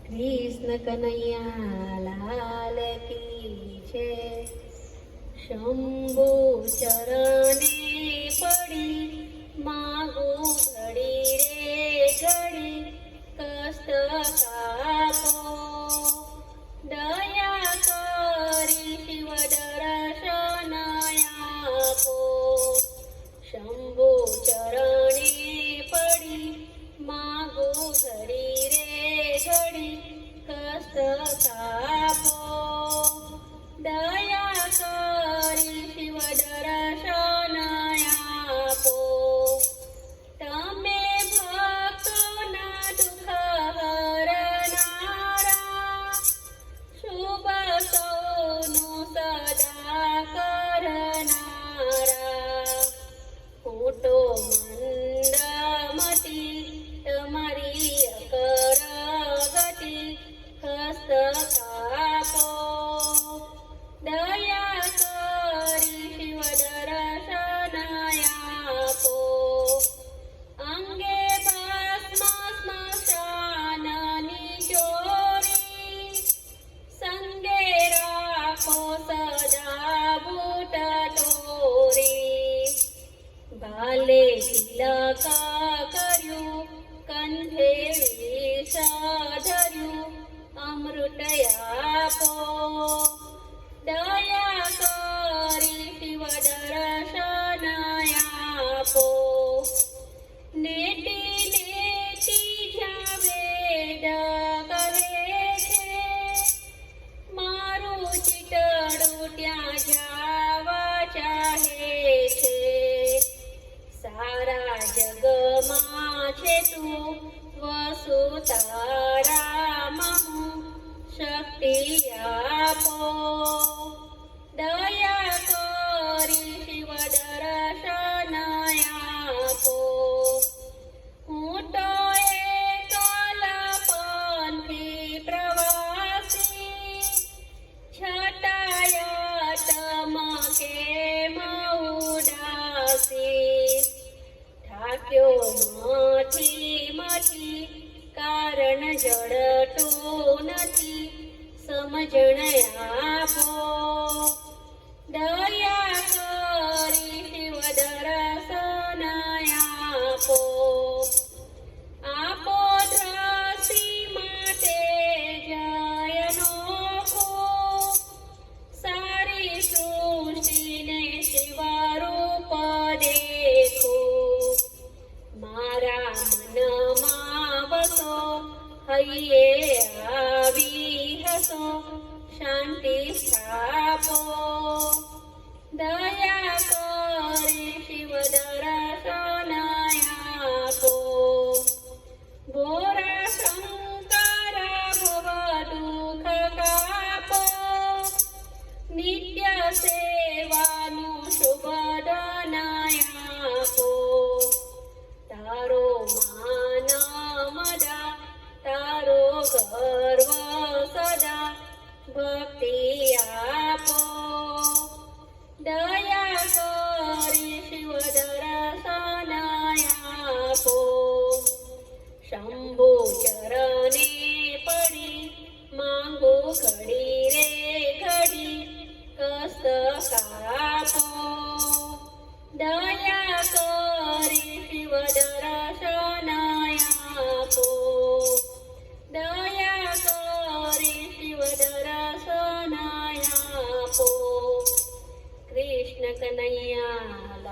કૃષ્ણ કનૈયા લાલ કી જય. શંભુ ચરણે પડી માગો ઘડી રે ઘડી કષ્ટ કાપો. દયા કરી શિવ દર્શન આપો. શંભુ ચરણે પડી માગો ઘડી રે ઘડી કષ્ટ કાપો. દયા કરી શિવ દર્શન આપો. તમે ભક્તોના દુઃખ હરનારા, શુભ સૌનું સદા કરનારા. હું તો મંદમતી તમારી અકરગતિ હસ્ત કાપો. દયા કરી શિવ દર્શન આપો. અંગે ભસ્મ સ્મશાનની ચોરી, સંગે રાખો સદા બુટ તોરી. ભાલે તિલક કર્યું કંઠે વિષ ધર્યું અમૃત આપો. દયા કરી શિવ દર્શન આપો. નેટી નેટી જ્યાં વેદ કહે છે, મારું ચિતડું ત્યાં જાવા ચાહે છે. સારા જગમાં છે તું વસુ તારામાં હું, શક્તિ આપો. દયા કરી શિવ દર્શન આપો. હું તો એકલા પંથી પ્રવાસી, છટાયા તમકે ઉદાસી. થાક્યો મથી કારણ જડતું નથી, સમજણ આપો. દયા કરી શિવ દર્શન આપો. આપો દ્રષ્ટિ માટે જયનો ખો, સારી સૃષ્ટિને શિવરૂપ દેખો. મારા મનમાં વસો હૈયે આવી હસો, શાંતિ સ્થાપો. દયા કરી શિવ દર્શન આપો. ભોરા શંકર ભવ દુઃખ કાપો. નિત્ય સેવાનું શુભ દાન આપો. તારો માન મદા તારો ગર્વ સદા ભક્તિ આપો. દયા કરી શિવ દર્શન આપો. શંભુ ચરણે પડી માંગો ઘડી રે ઘડી કષ્ટ કાપો. દયા કરી શિવ દર્શન આપો. દયા કરી શિવ દર્શન આપો. કૃષ્ણ કનૈયા